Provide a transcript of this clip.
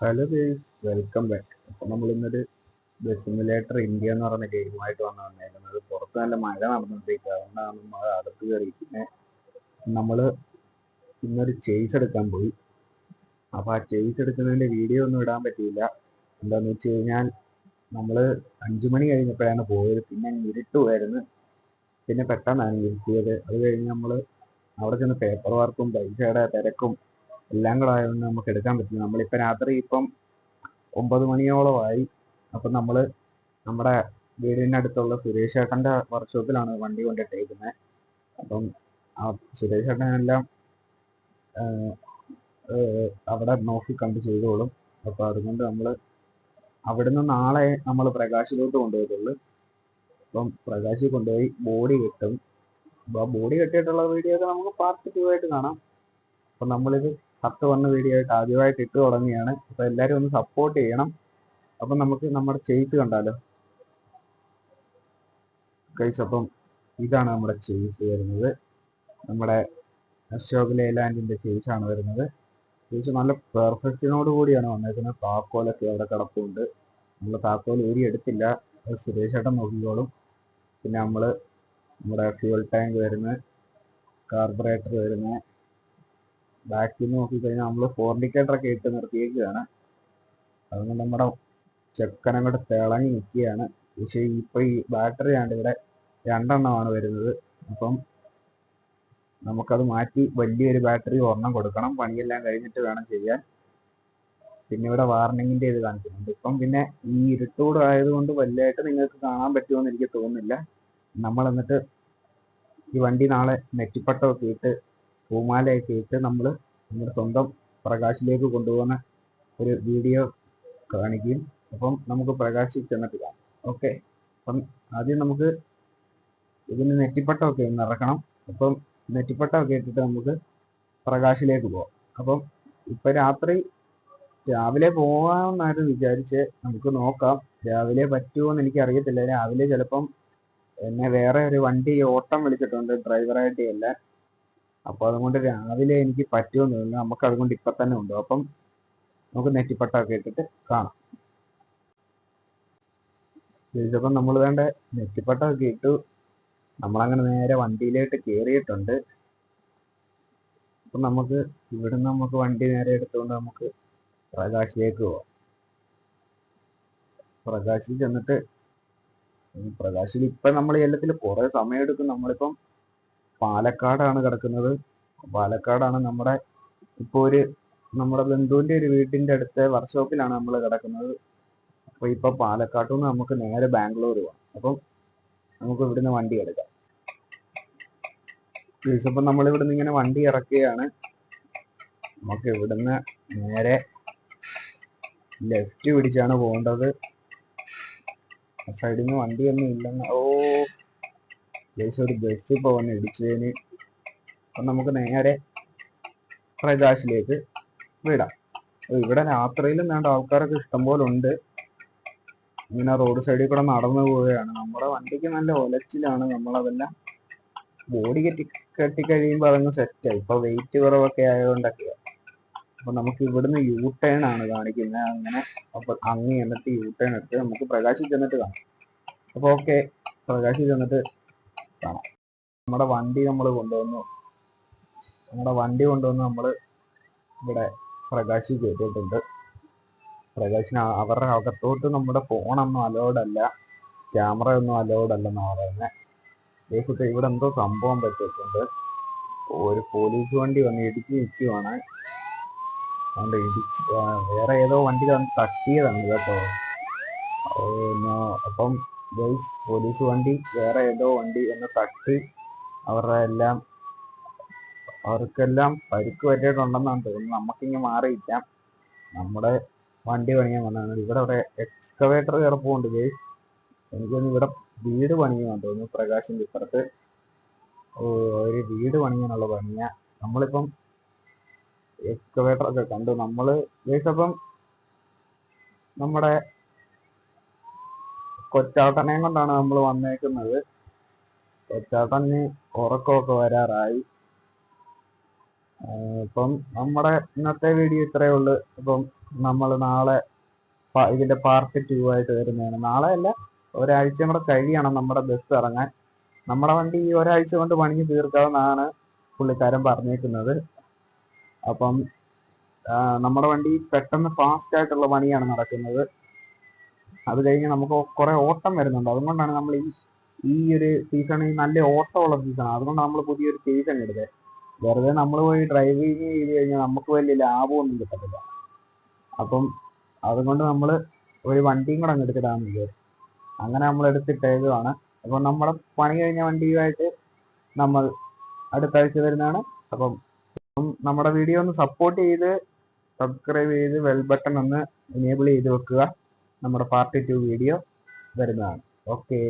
Hello guys, welcome back. അപ്പോൾ നമ്മൾ ഇന്നൊരു ബസ് സിമുലേറ്റർ ഇന്ത്യ എന്ന് പറയുന്ന ഗെയിമായിട്ട് വന്നേക്കുന്നത്. പുറത്ത് നല്ല മഴ നടന്നുകൊണ്ടിരിക്കുക, അതുകൊണ്ടാണ് മഴ അകത്ത് കയറി. പിന്നെ നമ്മൾ ഇന്നൊരു ചേസ് എടുക്കാൻ പോയി. അപ്പോൾ ആ ചേസ് എടുക്കുന്നതിൻ്റെ വീഡിയോ ഒന്നും ഇടാൻ പറ്റിയില്ല. എന്താണെന്ന് വെച്ച് കഴിഞ്ഞാൽ നമ്മൾ 5 മണി കഴിഞ്ഞപ്പോഴാണ് പോയത്. പിന്നെ ഇരുട്ടുമായിരുന്നു. പിന്നെ പെട്ടെന്നാണ് ഇരുട്ടിയത്. അത് കഴിഞ്ഞ് നമ്മൾ അവിടെ ചെന്ന് പേപ്പർ വർക്കും പൈസയുടെ തിരക്കും എല്ലാം കൂടെ ആയതുകൊണ്ട് നമുക്ക് എടുക്കാൻ പറ്റില്ല. നമ്മളിപ്പോൾ രാത്രി 9 മണിയോളമായി. അപ്പം നമ്മൾ നമ്മുടെ വീടിൻ്റെ അടുത്തുള്ള സുരേഷ് ഏട്ടൻ്റെ വർക്ക്ഷോപ്പിലാണ് വണ്ടി കൊണ്ടിട്ടേക്കുന്നത്. അപ്പം ആ സുരേഷ് ഏട്ടനെല്ലാം അവിടെ നോക്കി കണ്ട് ചെയ്തോളും. അപ്പോൾ അതുകൊണ്ട് നമ്മൾ അവിടുന്ന് നാളെ നമ്മൾ പ്രകാശിലോട്ട് കൊണ്ടുപോയിട്ടുള്ളൂ. അപ്പം പ്രകാശിൽ കൊണ്ടുപോയി ബോഡി കെട്ടും. അപ്പോൾ ആ ബോഡി കെട്ടിയിട്ടുള്ള വീഡിയോ ഒക്കെ നമുക്ക് പാർട്ട് 2 ആയിട്ട് കാണാം. അപ്പം നമ്മളിത് 10 വീഡിയോ ആയിട്ട് ആദ്യമായിട്ട് ഇട്ട് തുടങ്ങിയാണ്. അപ്പോൾ എല്ലാവരും ഒന്ന് സപ്പോർട്ട് ചെയ്യണം. അപ്പം നമുക്ക് നമ്മുടെ ചേസ് കണ്ടാലോ ഗൈസ്. അപ്പം ഇതാണ് നമ്മുടെ ചേസ് വരുന്നത്. നമ്മുടെ അശോക് ലേലാൻഡിന്റെ ചേസ് ആണ് വരുന്നത്. ചേസ് നല്ല പെർഫെക്ഷനോട് കൂടിയാണ് വന്നേക്കുന്നത്. താക്കോലൊക്കെ അവിടെ കിടപ്പുണ്ട്. നമ്മൾ താക്കോൽ ഊരി എടുത്തില്ല, അത് സുരേഷ് ഏട്ടൻ നോക്കിക്കോളും. പിന്നെ നമ്മുടെ ഫ്യൂൽ ടാങ്ക് വരുന്നത്, കാർബറേറ്റർ വരുന്നത്, ബാക്കിൽ നിന്ന് നോക്കിക്കഴിഞ്ഞാൽ നമ്മൾ ഫോർണിക്കേറ്ററൊക്കെ ഇട്ട് നിർത്തിയേക്കുകയാണ്. അതുകൊണ്ട് നമ്മുടെ ചെക്കനങ്ങോട്ട് തിളങ്ങി നിൽക്കുകയാണ്. പക്ഷേ ഇപ്പൊ ഈ ബാറ്ററി ആണ്ട് ഇവിടെ 2 വരുന്നത്. അപ്പം നമുക്കത് മാറ്റി വലിയൊരു ബാറ്ററി ഒരെണ്ണം കൊടുക്കണം. പണിയെല്ലാം കഴിഞ്ഞിട്ട് വേണം ചെയ്യാൻ. പിന്നെ ഇവിടെ വാർണിങ്ങിന്റെ ഇത് കാണിക്കുന്നുണ്ട്. ഇപ്പം പിന്നെ ഈ ഇരുട്ടൂട് ആയതുകൊണ്ട് വലുതായിട്ട് നിങ്ങൾക്ക് കാണാൻ പറ്റുമെന്ന് എനിക്ക് തോന്നുന്നില്ല. നമ്മൾ എന്നിട്ട് ഈ വണ്ടി നാളെ നെറ്റിപ്പട്ടമൊക്കെ ഇട്ട് പൂമാലയൊക്കെ ഇട്ട് നമ്മൾ നമ്മുടെ സ്വന്തം പ്രകാശിലേക്ക് കൊണ്ടുപോകുന്ന ഒരു വീഡിയോ കാണിക്കും. അപ്പം നമുക്ക് പ്രകാശിൽ ചെന്നിട്ട് കാണാം. ഓക്കെ, അപ്പം ആദ്യം നമുക്ക് ഇതിന് നെറ്റിപ്പട്ടമൊക്കെ ഒന്ന് ഇറക്കണം. അപ്പം നെറ്റിപ്പട്ടമൊക്കെ ഇട്ടിട്ട് നമുക്ക് പ്രകാശിലേക്ക് പോകാം. അപ്പം ഇപ്പം രാവിലെ പോകാമെന്നായിരുന്നു വിചാരിച്ച്. നമുക്ക് നോക്കാം രാവിലെ പറ്റുമോ എന്ന് എനിക്ക് അറിയത്തില്ല. രാവിലെ ചിലപ്പം എന്നെ വേറെ ഒരു വണ്ടി ഓട്ടം വിളിച്ചിട്ടുണ്ട് ഡ്രൈവറായിട്ട് അല്ല. അപ്പോൾ അതുകൊണ്ട് രാവിലെ എനിക്ക് പറ്റുമെന്ന് തോന്നുന്നു. നമുക്ക് അതുകൊണ്ട് ഇപ്പം തന്നെ ഉണ്ടോ. അപ്പം നമുക്ക് നെറ്റിപ്പട്ടമൊക്കെ ഇട്ടിട്ട് കാണാം. ചോദിച്ചപ്പം നമ്മൾ വേണ്ട നെറ്റിപ്പട്ടമൊക്കെ ഇട്ടു. നമ്മളങ്ങനെ നേരെ വണ്ടിയിലേക്ക് കയറിയിട്ടുണ്ട്. അപ്പം നമുക്ക് ഇവിടുന്ന് നമുക്ക് വണ്ടി നേരെ എടുത്തുകൊണ്ട് നമുക്ക് പ്രകാശിലേക്ക് പോവാം. പ്രകാശിൽ ചെന്നിട്ട് പ്രകാശിൽ ഇപ്പം നമ്മൾ ചെല്ലത്തിൽ കുറേ സമയം എടുക്കും. നമ്മളിപ്പം പാലക്കാടാണ് കിടക്കുന്നത്. പാലക്കാടാണ് ഇപ്പോൾ നമ്മുടെ ബന്ധുവിൻ്റെ ഒരു വീട്ടിൻ്റെ അടുത്ത വർക്ക്ഷോപ്പിലാണ് നമ്മൾ കിടക്കുന്നത്. അപ്പോൾ ഇപ്പം പാലക്കാട്ടു നിന്ന് നമുക്ക് നേരെ ബാംഗ്ലൂർ പോകാം. അപ്പം നമുക്ക് ഇവിടുന്ന് വണ്ടി എടുക്കാം. അപ്പം നമ്മളിവിടുന്ന് ഇങ്ങനെ വണ്ടി ഇറക്കുകയാണ്. നമുക്ക് ഇവിടുന്ന് നേരെ ലെഫ്റ്റ് പിടിച്ചാണ് പോകേണ്ടത്. സൈഡിൽ നിന്ന് വണ്ടിയൊന്നും ഇല്ലെന്ന്. ഒരു ബസ് ഇപ്പോൾ വന്ന് ഇടിച്ചതിന്. അപ്പം നമുക്ക് നേരെ പ്രകാശിലേക്ക് വിടാം. ഇവിടെ രാത്രിയിലും വേണ്ട ആൾക്കാരൊക്കെ ഇഷ്ടംപോലെ ഉണ്ട്. ഇങ്ങനെ റോഡ് സൈഡിൽ കൂടെ നടന്നു പോവുകയാണ്. നമ്മുടെ വണ്ടിക്ക് നല്ല ഒലച്ചിലാണ്. നമ്മളതെല്ലാം ബോഡി കെട്ടിക്കഴിയുമ്പോൾ അതങ്ങ് സെറ്റായി. ഇപ്പൊ വെയിറ്റ് കുറവൊക്കെ ആയതുകൊണ്ടൊക്കെയാണ്. അപ്പൊ നമുക്ക് ഇവിടുന്ന് യു ടേൺ ആണ് കാണിക്കുന്നത്. അങ്ങനെ അപ്പൊ എന്നിട്ട് യു ടേൺ എടുത്ത് നമുക്ക് പ്രകാശിൽ ചെന്നിട്ട് കാണാം. അപ്പൊ ഓക്കെ, പ്രകാശിൽ ചെന്നിട്ട് കാണാം. നമ്മുടെ വണ്ടി കൊണ്ടുവന്ന് നമ്മൾ ഇവിടെ പ്രകാശിൽ കയറ്റിയിട്ടുണ്ട്. പ്രകാശിന് അവരുടെ അകത്തോട്ട് നമ്മുടെ ഫോണൊന്നും അലൗഡ് അല്ല, ക്യാമറ ഒന്നും അലൗഡ് അല്ലെന്നാണ് പറയുന്നത്. ദേശത്ത് ഇവിടെ എന്തോ സംഭവം പറ്റിയിട്ടുണ്ട്. ഒരു പോലീസ് വണ്ടി വന്ന് ഇടിച്ച് നിൽക്കുവാണ്. അതുകൊണ്ട് വേറെ ഏതോ വണ്ടി വന്ന് തട്ടിയതാണ് കേട്ടോ. അപ്പം പോലീസ് വണ്ടി വേറെ ഏതോ വണ്ടി എന്ന് തട്ടി അവർക്കെല്ലാം പരിക്ക് പറ്റിയിട്ടുണ്ടെന്നാണ് തോന്നുന്നു. നമുക്കിങ്ങനെ മാറിയില്ല. നമ്മുടെ വണ്ടി പണിയാൻ വന്നതാണ്. ഇവിടെ ഒരു എക്സ്കവേറ്റർ കിടപ്പുണ്ട്. എനിക്കൊന്ന് ഇവിടെ വീട് പണിയാൻ തോന്നുന്നു. പ്രകാശിന്റെ ഇപ്പുറത്ത് ഒരു വീട് പണിയാനുള്ള പണിയാ. നമ്മളിപ്പം എക്സ്കവേറ്റർ ഒക്കെ കണ്ടു. അപ്പം നമ്മുടെ കൊച്ചാട്ടനെയും കൊണ്ടാണ് നമ്മൾ വന്നേക്കുന്നത്. കൊച്ചാട്ടന് ഉറക്കമൊക്കെ വരാറായി. ഇപ്പം നമ്മുടെ ഇന്നത്തെ വീഡിയോ ഇത്രയേ ഉള്ളൂ. അപ്പം നമ്മൾ നാളെ ഇതിന്റെ പാർട്ട് 2 ആയിട്ട് വരുന്നതാണ്. നാളെ അല്ല, ഒരാഴ്ചയും കൂടെ കഴിയണം നമ്മുടെ ബസ് ഇറങ്ങാൻ. നമ്മുടെ വണ്ടി ഈ ഒരാഴ്ച കൊണ്ട് പണിഞ്ഞ് തീർക്കാമെന്നാണ് പുള്ളിക്കാരൻ പറഞ്ഞേക്കുന്നത്. അപ്പം നമ്മുടെ വണ്ടി പെട്ടെന്ന് ഫാസ്റ്റ് ആയിട്ടുള്ള പണിയാണ് നടക്കുന്നത്. അത് കഴിഞ്ഞ് നമുക്ക് കുറെ ഓട്ടം വരുന്നുണ്ട്. അതുകൊണ്ടാണ് നമ്മൾ ഈ ഒരു സീസണിൽ നല്ല ഓട്ടമുള്ള സീസണാണ്. അതുകൊണ്ട് നമ്മൾ പുതിയൊരു സീസൺ എടുത്തത്. വെറുതെ നമ്മൾ പോയി ഡ്രൈവിങ് ചെയ്ത് കഴിഞ്ഞാൽ നമുക്ക് വലിയ ലാഭമൊന്നും കിട്ടത്തില്ല. അപ്പം അതുകൊണ്ട് നമ്മൾ ഒരു വണ്ടിയും കൂടെ അങ്ങ് എടുത്തിടാന്ന് വിചാരിച്ചു. അങ്ങനെ നമ്മൾ എടുത്തിട്ടേക്കുവാണ്. അപ്പം നമ്മുടെ പണി കഴിഞ്ഞ വണ്ടിയുമായിട്ട് നമ്മൾ അടുത്ത ആഴ്ച വരുന്നതാണ്. അപ്പം നമ്മുടെ വീഡിയോ ഒന്ന് സപ്പോർട്ട് ചെയ്ത് സബ്സ്ക്രൈബ് ചെയ്ത് ബെൽ ബട്ടൺ ഒന്ന് എനേബിൾ ചെയ്ത് വെക്കുക. നമ്മുടെ പാർട്ട് 2 വീഡിയോ വരുന്നതാണ്. ഓക്കെ.